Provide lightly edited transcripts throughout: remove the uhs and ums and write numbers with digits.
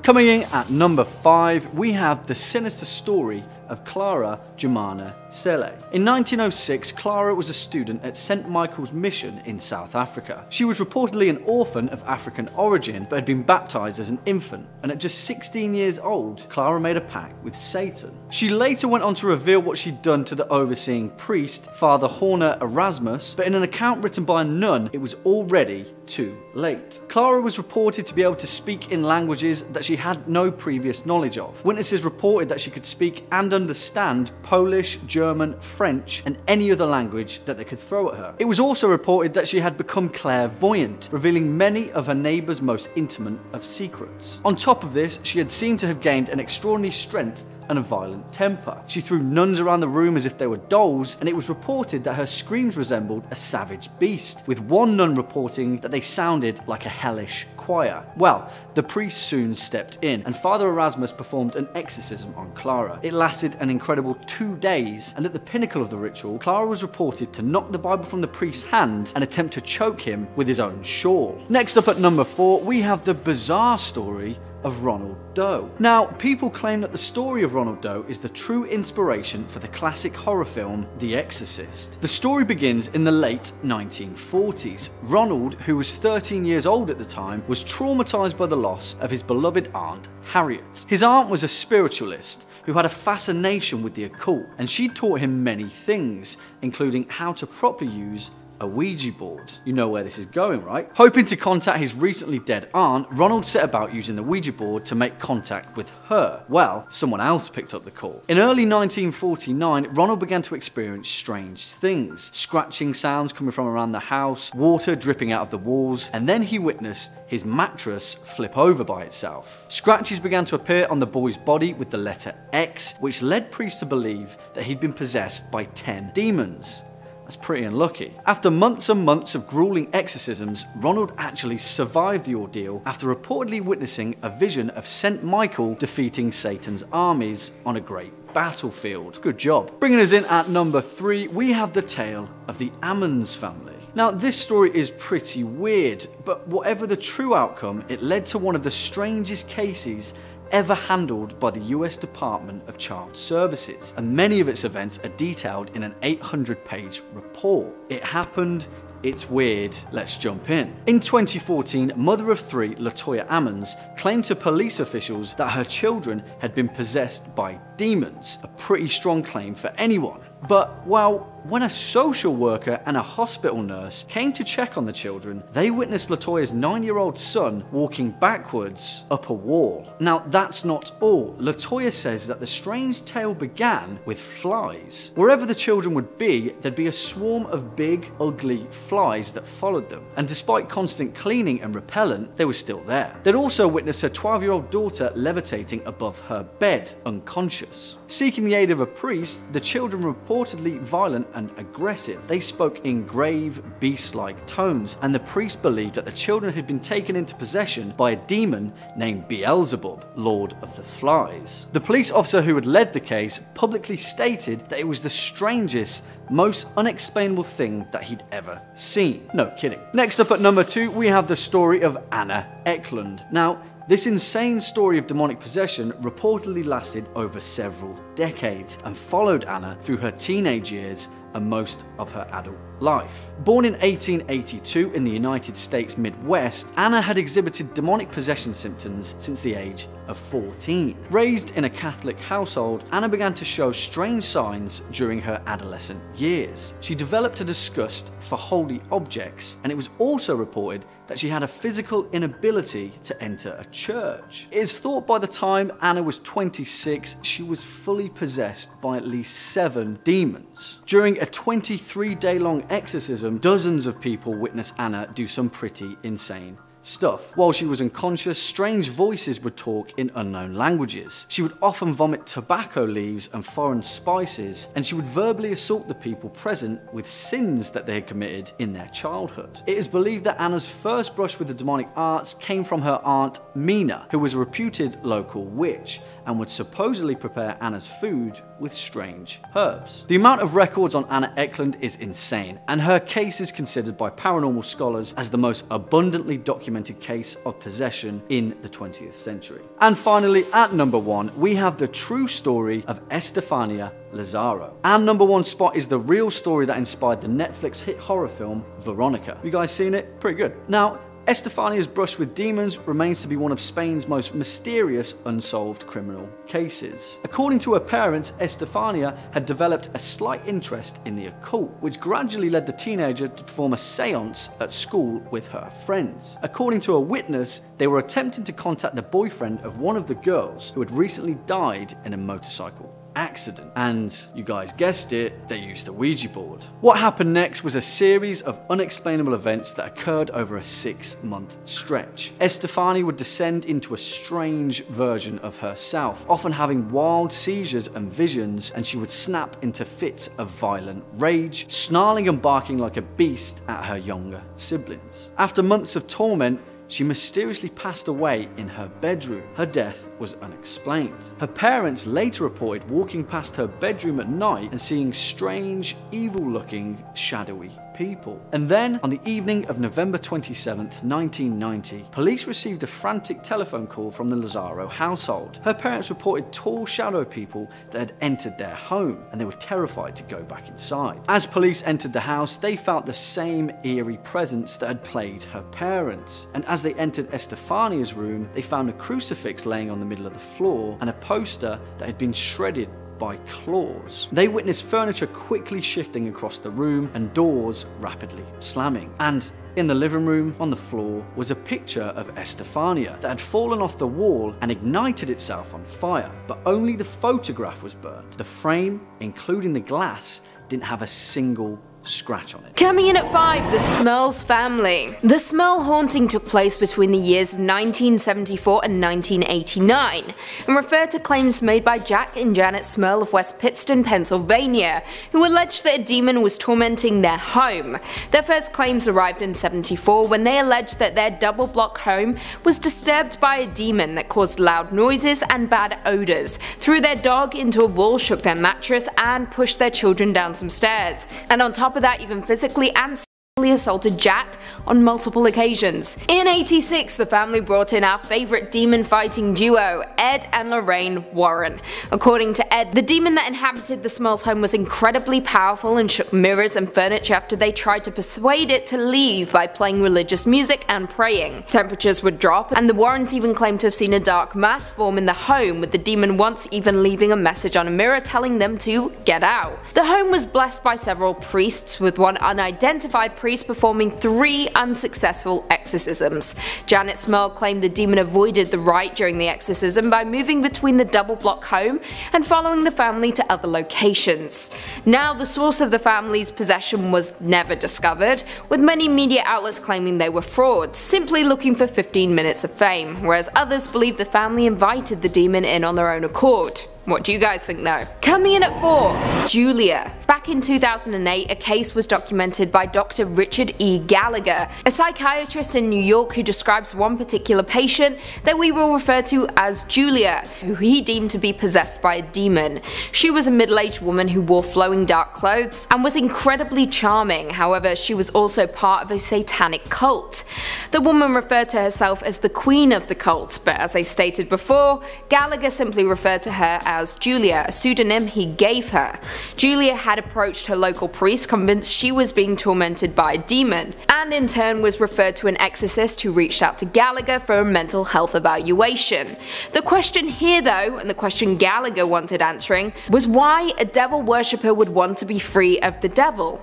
Coming in at number 5, we have the sinister story of Clara, Germana, Cele. In 1906, Clara was a student at St. Michael's Mission in South Africa. She was reportedly an orphan of African origin, but had been baptized as an infant, and at just 16 years old, Clara made a pact with Satan. She later went on to reveal what she'd done to the overseeing priest, Father Horner Erasmus, but in an account written by a nun, it was already too late. Clara was reported to be able to speak in languages that she had no previous knowledge of. Witnesses reported that she could speak and understand Polish, German, French, and any other language that they could throw at her. It was also reported that she had become clairvoyant, revealing many of her neighbours' most intimate of secrets. On top of this, she had seemed to have gained an extraordinary strength and a violent temper. She threw nuns around the room as if they were dolls, and it was reported that her screams resembled a savage beast, with one nun reporting that they sounded like a hellish choir. Well, the priest soon stepped in, and Father Erasmus performed an exorcism on Clara. It lasted an incredible 2 days, and at the pinnacle of the ritual, Clara was reported to knock the Bible from the priest's hand and attempt to choke him with his own shawl. Next up at number 4, we have the bizarre story of Ronald Doe. Now, people claim that the story of Ronald Doe is the true inspiration for the classic horror film The Exorcist. The story begins in the late 1940s. Ronald, who was 13 years old at the time, was traumatized by the loss of his beloved aunt, Harriet. His aunt was a spiritualist who had a fascination with the occult, and she taught him many things, including how to properly use a Ouija board. You know where this is going, right? Hoping to contact his recently dead aunt, Ronald set about using the Ouija board to make contact with her. Well, someone else picked up the call. In early 1949, Ronald began to experience strange things. Scratching sounds coming from around the house, water dripping out of the walls, and then he witnessed his mattress flip over by itself. Scratches began to appear on the boy's body with the letter X, which led priests to believe that he'd been possessed by 10 demons. That's pretty unlucky. After months and months of grueling exorcisms, Ronald actually survived the ordeal after reportedly witnessing a vision of St. Michael defeating Satan's armies on a great battlefield. Good job. Bringing us in at number 3, we have the tale of the Ammons family. Now, this story is pretty weird, but whatever the true outcome, it led to one of the strangest cases ever handled by the US Department of Child Services, and many of its events are detailed in an 800-page report. It happened, it's weird, let's jump in. In 2014, mother of 3, Latoya Ammons, claimed to police officials that her children had been possessed by demons, a pretty strong claim for anyone. But, well, when a social worker and a hospital nurse came to check on the children, they witnessed Latoya's 9-year-old son walking backwards up a wall. Now, that's not all. Latoya says that the strange tale began with flies. Wherever the children would be, there'd be a swarm of big, ugly flies that followed them. And despite constant cleaning and repellent, they were still there. They'd also witnessed her 12-year-old daughter levitating above her bed, unconscious. Seeking the aid of a priest, the children were reportedly violent and aggressive. They spoke in grave, beast-like tones, and the priest believed that the children had been taken into possession by a demon named Beelzebub, Lord of the Flies. The police officer who had led the case publicly stated that it was the strangest, most unexplainable thing that he'd ever seen. No kidding. Next up at number 2, we have the story of Arne Ecklund. Now, this insane story of demonic possession reportedly lasted over several decades and followed Anna through her teenage years and most of her adult life. Born in 1882 in the United States Midwest, Anna had exhibited demonic possession symptoms since the age of 14. Raised in a Catholic household, Anna began to show strange signs during her adolescent years. She developed a disgust for holy objects, and it was also reported that she had a physical inability to enter a church. It is thought by the time Anna was 26, she was fully possessed by at least 7 demons. During a 23-day-long exorcism, dozens of people witnessed Anna do some pretty insane stuff. While she was unconscious, strange voices would talk in unknown languages. She would often vomit tobacco leaves and foreign spices, and she would verbally assault the people present with sins that they had committed in their childhood. It is believed that Anna's first brush with the demonic arts came from her aunt Mina, who was a reputed local witch, and would supposedly prepare Anna's food with strange herbs. The amount of records on Anna Ecklund is insane, and her case is considered by paranormal scholars as the most abundantly documented documented case of possession in the 20th century. And finally, at number 1, we have the true story of Estefania Lazaro. Our number 1 spot is the real story that inspired the Netflix hit horror film Veronica. You guys seen it? Pretty good. Now, Estefania's brush with demons remains to be one of Spain's most mysterious unsolved criminal cases. According to her parents, Estefania had developed a slight interest in the occult, which gradually led the teenager to perform a seance at school with her friends. According to a witness, they were attempting to contact the boyfriend of one of the girls who had recently died in a motorcycle accident. And you guys guessed it, they used a Ouija board. What happened next was a series of unexplainable events that occurred over a 6-month stretch. Estefania would descend into a strange version of herself, often having wild seizures and visions, and she would snap into fits of violent rage, snarling and barking like a beast at her younger siblings. After months of torment, she mysteriously passed away in her bedroom. Her death was unexplained. Her parents later reported walking past her bedroom at night and seeing strange, evil-looking, shadowy people. And then, on the evening of November 27th, 1990, police received a frantic telephone call from the Lazaro household. Her parents reported tall shadow people that had entered their home, and they were terrified to go back inside. As police entered the house, they felt the same eerie presence that had plagued her parents. And as they entered Estefania's room, they found a crucifix laying on the middle of the floor and a poster that had been shredded by claws. They witnessed furniture quickly shifting across the room and doors rapidly slamming. And in the living room, on the floor, was a picture of Estefania that had fallen off the wall and ignited itself on fire, but only the photograph was burned. The frame, including the glass, didn't have a single scratch on it. Coming in at 5, the Smurls Family. The Smurl haunting took place between the years of 1974 and 1989 and referred to claims made by Jack and Janet Smurl of West Pittston, Pennsylvania, who alleged that a demon was tormenting their home. Their first claims arrived in 74 when they alleged that their double-block home was disturbed by a demon that caused loud noises and bad odors, threw their dog into a wall, shook their mattress, and pushed their children down some stairs. And on top of that, even physically and assaulted Jack on multiple occasions. In 86, the family brought in our favourite demon fighting duo, Ed and Lorraine Warren. According to Ed, the demon that inhabited the Smurls' home was incredibly powerful and shook mirrors and furniture after they tried to persuade it to leave by playing religious music and praying. Temperatures would drop, and the Warrens even claimed to have seen a dark mass form in the home, with the demon once even leaving a message on a mirror telling them to get out. The home was blessed by several priests, with one unidentified priest performing 3 unsuccessful exorcisms. Janet Smurl claimed the demon avoided the rite during the exorcism by moving between the double-block home and following the family to other locations. Now, the source of the family's possession was never discovered, with many media outlets claiming they were frauds, simply looking for 15 minutes of fame, whereas others believe the family invited the demon in on their own accord. What do you guys think though? Coming in at 4, Julia. Back in 2008, a case was documented by Dr. Richard E. Gallagher, a psychiatrist in New York who describes one particular patient that we will refer to as Julia, who he deemed to be possessed by a demon. She was a middle-aged woman who wore flowing dark clothes and was incredibly charming. However, she was also part of a satanic cult. The woman referred to herself as the queen of the cult, but as I stated before, Gallagher simply referred to her as Julia, a pseudonym he gave her. Julia had approached her local priest, convinced she was being tormented by a demon, and in turn was referred to an exorcist who reached out to Gallagher for a mental health evaluation. The question here though, and the question Gallagher wanted answering, was why a devil worshipper would want to be free of the devil.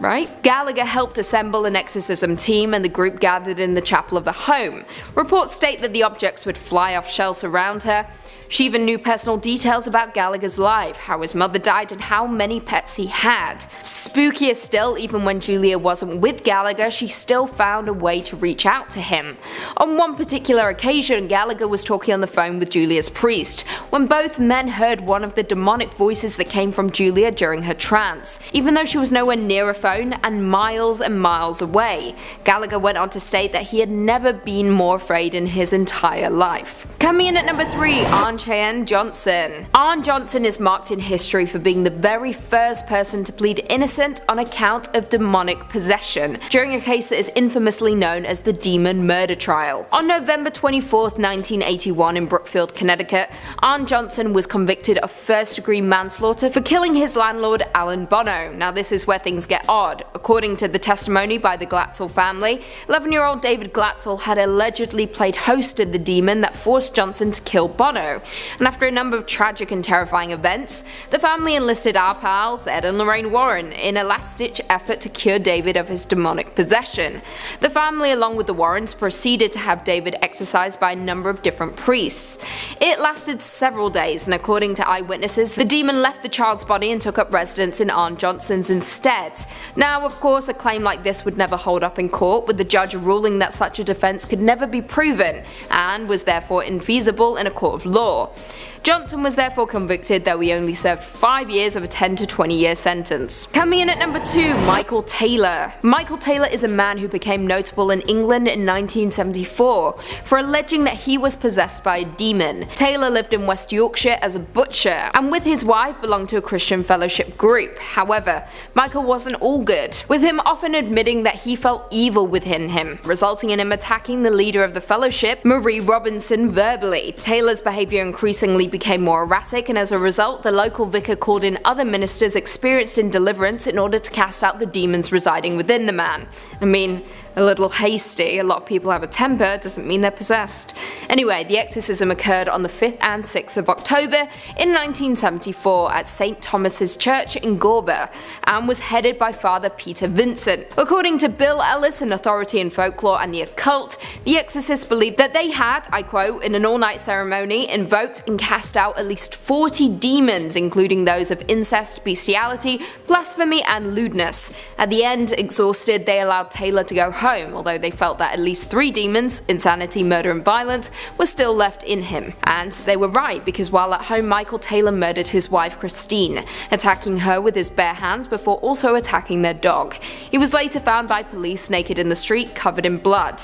Right? Gallagher helped assemble an exorcism team, and the group gathered in the chapel of the home. Reports state that the objects would fly off shelves around her. She even knew personal details about Gallagher's life, how his mother died and how many pets he had. Spookier still, even when Julia wasn't with Gallagher, she still found a way to reach out to him. On one particular occasion, Gallagher was talking on the phone with Julia's priest, when both men heard one of the demonic voices that came from Julia during her trance. Even though she was nowhere near referring phone and miles away. Gallagher went on to state that he had never been more afraid in his entire life. Coming in at number 3, Cheyenne Johnson. Arne Johnson is marked in history for being the very first person to plead innocent on account of demonic possession during a case that is infamously known as the Demon Murder Trial. On November 24, 1981 in Brookfield, Connecticut, Arne Johnson was convicted of first-degree manslaughter for killing his landlord Alan Bono. Now this is where things get odd. According to the testimony by the Glatzel family, 11-year-old David Glatzel had allegedly played host to the demon that forced Johnson to kill Bono, and after a number of tragic and terrifying events, the family enlisted our pals Ed and Lorraine Warren in a last-ditch effort to cure David of his demonic possession. The family, along with the Warrens, proceeded to have David exorcised by a number of different priests. It lasted several days, and according to eyewitnesses, the demon left the child's body and took up residence in Arne Johnson's instead. Now, of course, a claim like this would never hold up in court, with the judge ruling that such a defense could never be proven and was therefore infeasible in a court of law. Johnson was therefore convicted, though he only served 5 years of a 10 to 20 year sentence. Coming in at number 2, Michael Taylor. Michael Taylor is a man who became notable in England in 1974 for alleging that he was possessed by a demon. Taylor lived in West Yorkshire as a butcher, and with his wife belonged to a Christian fellowship group. However, Michael wasn't all good, with him often admitting that he felt evil within him, resulting in him attacking the leader of the fellowship, Marie Robinson, verbally. Taylor's behaviour increasingly became more erratic, and as a result, the local vicar called in other ministers experienced in deliverance in order to cast out the demons residing within the man. I mean, a little hasty. A lot of people have a temper, doesn't mean they're possessed. Anyway, the exorcism occurred on the 5th and 6th of October in 1974 at St. Thomas's Church in Gorba, and was headed by Father Peter Vincent. According to Bill Ellis, an authority in folklore and the occult, the exorcists believed that they had, I quote, in an all-night ceremony, invoked and cast out at least 40 demons, including those of incest, bestiality, blasphemy, and lewdness. At the end, exhausted, they allowed Taylor to go home, although they felt that at least 3 demons, insanity, murder, and violence, were still left in him. And they were right, because while at home, Michael Taylor murdered his wife Christine, attacking her with his bare hands before also attacking their dog. He was later found by police naked in the street, covered in blood.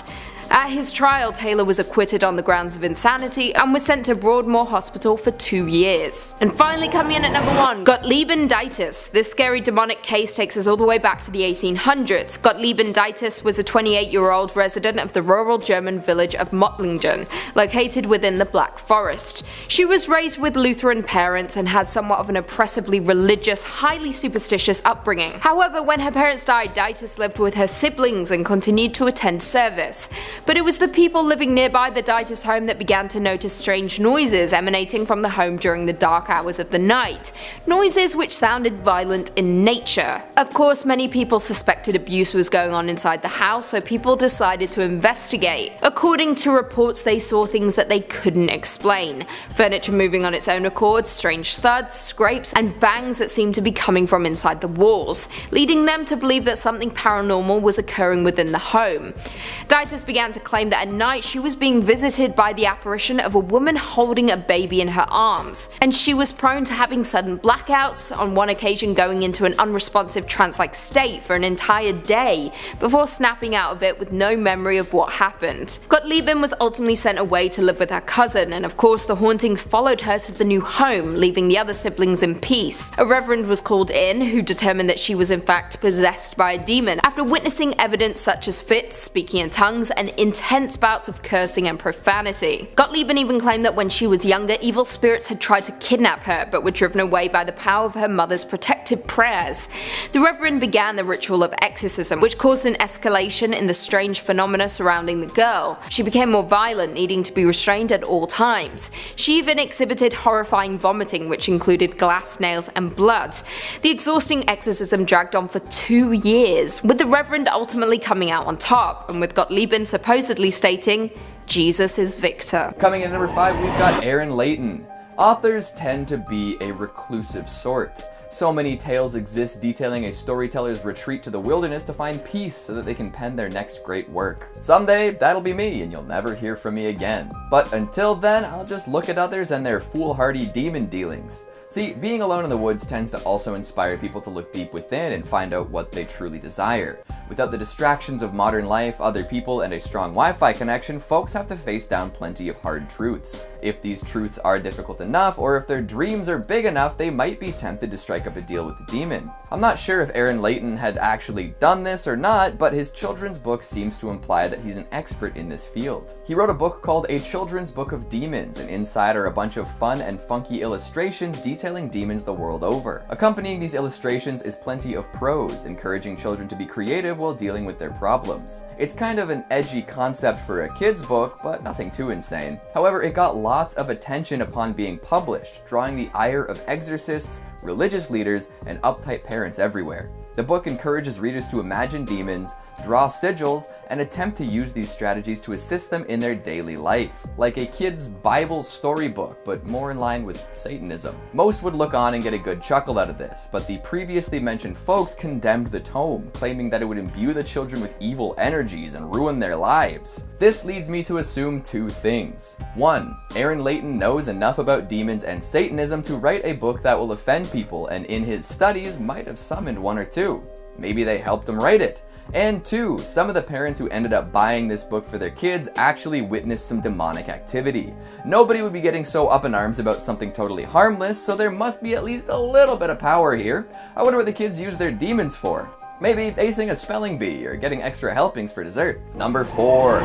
At his trial, Taylor was acquitted on the grounds of insanity and was sent to Broadmoor Hospital for 2 years. And finally, coming in at number 1, Gotliebin Dittus. This scary demonic case takes us all the way back to the 1800s. Gotliebin Dittus was a 28-year-old resident of the rural German village of Mottlingen, located within the Black Forest. She was raised with Lutheran parents and had somewhat of an oppressively religious, highly superstitious upbringing. However, when her parents died, Dittus lived with her siblings and continued to attend service. But it was the people living nearby the Dittus home that began to notice strange noises emanating from the home during the dark hours of the night, noises which sounded violent in nature. Of course, many people suspected abuse was going on inside the house, so people decided to investigate. According to reports, they saw things that they couldn't explain. Furniture moving on its own accord, strange thuds, scrapes, and bangs that seemed to be coming from inside the walls, leading them to believe that something paranormal was occurring within the home. Dittus began to claim that at night she was being visited by the apparition of a woman holding a baby in her arms, and she was prone to having sudden blackouts, on one occasion going into an unresponsive trance-like state for an entire day, before snapping out of it with no memory of what happened. Gotliebin was ultimately sent away to live with her cousin, and of course the hauntings followed her to the new home, leaving the other siblings in peace. A reverend was called in, who determined that she was in fact possessed by a demon, after witnessing evidence such as fits, speaking in tongues, and intense bouts of cursing and profanity. Gotliebin even claimed that when she was younger, evil spirits had tried to kidnap her, but were driven away by the power of her mother's protective prayers. The Reverend began the ritual of exorcism, which caused an escalation in the strange phenomena surrounding the girl. She became more violent, needing to be restrained at all times. She even exhibited horrifying vomiting, which included glass nails and blood. The exhausting exorcism dragged on for 2 years, with the Reverend ultimately coming out on top, and with Gotliebin supposedly stating, "Jesus is victor." Coming in at number 5, we've got Aaron Leighton. Authors tend to be a reclusive sort. So many tales exist detailing a storyteller's retreat to the wilderness to find peace so that they can pen their next great work. Someday, that'll be me, and you'll never hear from me again. But until then, I'll just look at others and their foolhardy demon dealings. See, being alone in the woods tends to also inspire people to look deep within and find out what they truly desire. Without the distractions of modern life, other people, and a strong Wi-Fi connection, folks have to face down plenty of hard truths. If these truths are difficult enough, or if their dreams are big enough, they might be tempted to strike up a deal with the demon. I'm not sure if Arne Leighton had actually done this or not, but his children's book seems to imply that he's an expert in this field. He wrote a book called A Children's Book of Demons, and inside are a bunch of fun and funky illustrations detailing demons the world over. Accompanying these illustrations is plenty of prose, encouraging children to be creative while dealing with their problems. It's kind of an edgy concept for a kid's book, but nothing too insane. However, it got lots of attention upon being published, drawing the ire of exorcists, religious leaders, and uptight parents everywhere. The book encourages readers to imagine demons, draw sigils, and attempt to use these strategies to assist them in their daily life, like a kid's Bible storybook, but more in line with Satanism. Most would look on and get a good chuckle out of this, but the previously mentioned folks condemned the tome, claiming that it would imbue the children with evil energies and ruin their lives. This leads me to assume two things. 1. Arne Leighton knows enough about demons and Satanism to write a book that will offend people, and in his studies might have summoned one or two. Maybe they helped him write it. And 2, some of the parents who ended up buying this book for their kids actually witnessed some demonic activity. Nobody would be getting so up in arms about something totally harmless, so there must be at least a little bit of power here. I wonder what the kids use their demons for. Maybe acing a spelling bee or getting extra helpings for dessert. Number 4,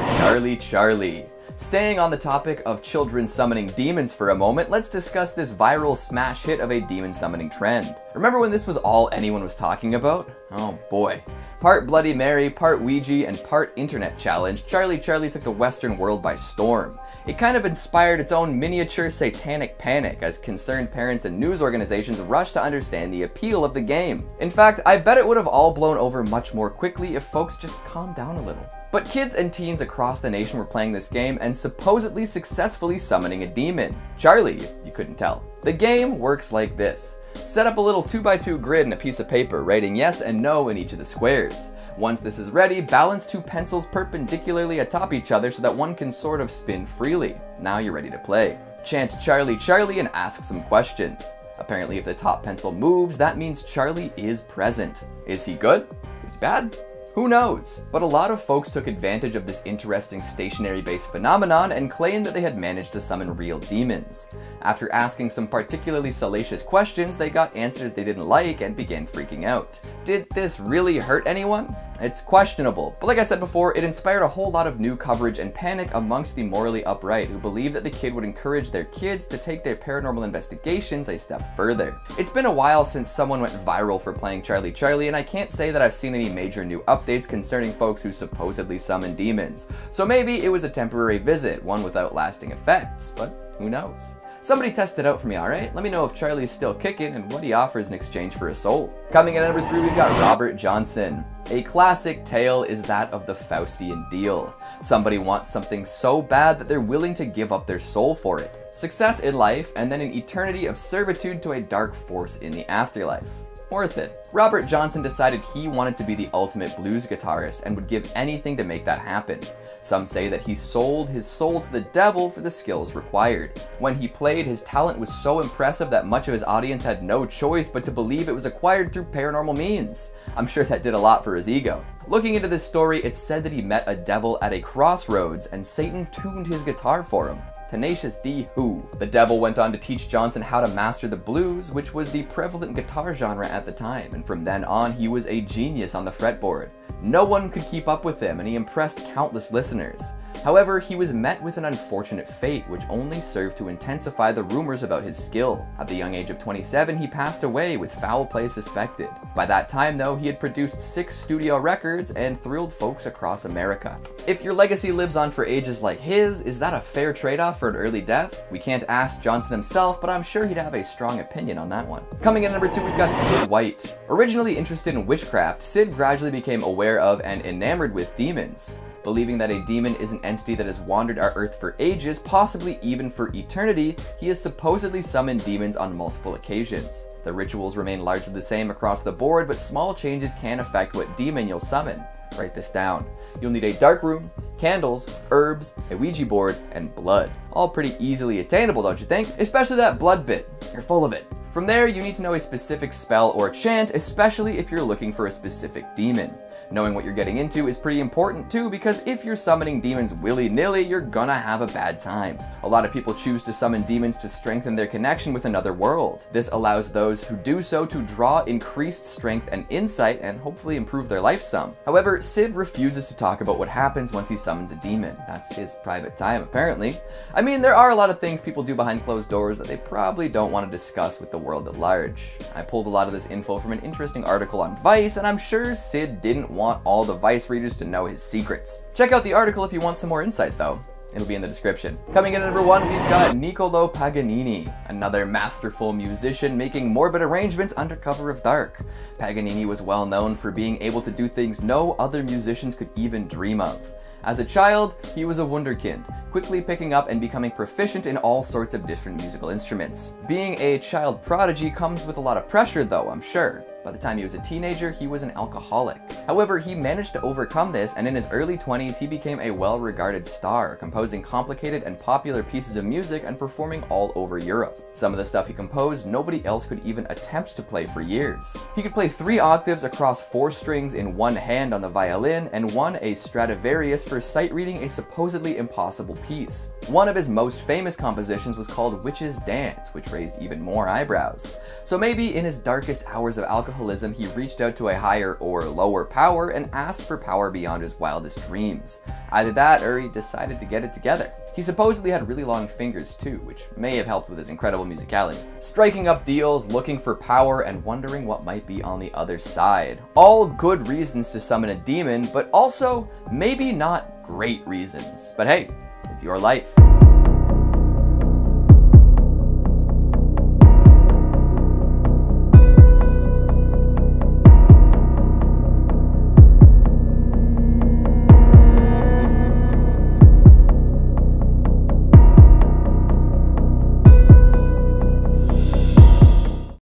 Charlie. Staying on the topic of children summoning demons for a moment, let's discuss this viral smash hit of a demon summoning trend. Remember when this was all anyone was talking about? Oh boy. Part Bloody Mary, part Ouija, and part internet challenge, Charlie took the Western world by storm. It kind of inspired its own miniature satanic panic as concerned parents and news organizations rushed to understand the appeal of the game. In fact, I bet it would have all blown over much more quickly if folks just calmed down a little. But kids and teens across the nation were playing this game and supposedly successfully summoning a demon. Charlie, if you couldn't tell. The game works like this. Set up a little 2x2 grid and a piece of paper, writing yes and no in each of the squares. Once this is ready, balance 2 pencils perpendicularly atop each other so that one can sort of spin freely. Now you're ready to play. Chant Charlie and ask some questions. Apparently if the top pencil moves, that means Charlie is present. Is he good? Is he bad? Who knows? But a lot of folks took advantage of this interesting stationary-based phenomenon and claimed that they had managed to summon real demons. After asking some particularly salacious questions, they got answers they didn't like and began freaking out. Did this really hurt anyone? It's questionable, but like I said before, it inspired a whole lot of new coverage and panic amongst the morally upright who believed that the kid would encourage their kids to take their paranormal investigations a step further. It's been a while since someone went viral for playing Charlie, and I can't say that I've seen any major new updates concerning folks who supposedly summon demons. So maybe it was a temporary visit, one without lasting effects, but who knows? Somebody test it out for me, alright? Let me know if Charlie's still kicking and what he offers in exchange for a soul. Coming in at number 3, we've got Robert Johnson. A classic tale is that of the Faustian deal. Somebody wants something so bad that they're willing to give up their soul for it. Success in life, and then an eternity of servitude to a dark force in the afterlife. Worth it. Robert Johnson decided he wanted to be the ultimate blues guitarist and would give anything to make that happen. Some say that he sold his soul to the devil for the skills required. When he played, his talent was so impressive that much of his audience had no choice but to believe it was acquired through paranormal means. I'm sure that did a lot for his ego. Looking into this story, it's said that he met a devil at a crossroads and Satan tuned his guitar for him. Tenacious D who. The devil went on to teach Johnson how to master the blues, which was the prevalent guitar genre at the time, and from then on he was a genius on the fretboard. No one could keep up with him, and he impressed countless listeners. However, he was met with an unfortunate fate, which only served to intensify the rumors about his skill. At the young age of 27, he passed away with foul play suspected. By that time, though, he had produced 6 studio records and thrilled folks across America. If your legacy lives on for ages like his, is that a fair trade-off for an early death? We can't ask Johnson himself, but I'm sure he'd have a strong opinion on that one. Coming in at number 2, we've got Sid White. Originally interested in witchcraft, Sid gradually became aware of and enamored with demons. Believing that a demon is an entity that has wandered our earth for ages, possibly even for eternity, he has supposedly summoned demons on multiple occasions. The rituals remain largely the same across the board, but small changes can affect what demon you'll summon. Write this down. You'll need a dark room, candles, herbs, a Ouija board, and blood. All pretty easily attainable, don't you think? Especially that blood bit. You're full of it. From there, you need to know a specific spell or chant, especially if you're looking for a specific demon. Knowing what you're getting into is pretty important too, because if you're summoning demons willy-nilly, you're gonna have a bad time. A lot of people choose to summon demons to strengthen their connection with another world. This allows those who do so to draw increased strength and insight and hopefully improve their life some. However, Sid refuses to talk about what happens once he summons a demon. That's his private time, apparently. I mean, there are a lot of things people do behind closed doors that they probably don't want to discuss with the world at large. I pulled a lot of this info from an interesting article on Vice, and I'm sure Sid didn't want all the Vice readers to know his secrets. Check out the article if you want some more insight though. It'll be in the description. Coming in at number 1, we've got Niccolo Paganni, another masterful musician making morbid arrangements under cover of dark. Paganni was well known for being able to do things no other musicians could even dream of. As a child, he was a wunderkind, quickly picking up and becoming proficient in all sorts of different musical instruments. Being a child prodigy comes with a lot of pressure though, I'm sure. By the time he was a teenager, he was an alcoholic. However, he managed to overcome this, and in his early 20s, he became a well-regarded star, composing complicated and popular pieces of music and performing all over Europe. Some of the stuff he composed, nobody else could even attempt to play for years. He could play 3 octaves across 4 strings in one hand on the violin, and won a Stradivarius for sight reading a supposedly impossible piece. One of his most famous compositions was called Witch's Dance, which raised even more eyebrows. So maybe in his darkest hours of alcoholism, he reached out to a higher or lower power and asked for power beyond his wildest dreams. Either that, or he decided to get it together. He supposedly had really long fingers too, which may have helped with his incredible musicality. Striking up deals, looking for power, and wondering what might be on the other side. All good reasons to summon a demon, but also maybe not great reasons. But hey, it's your life.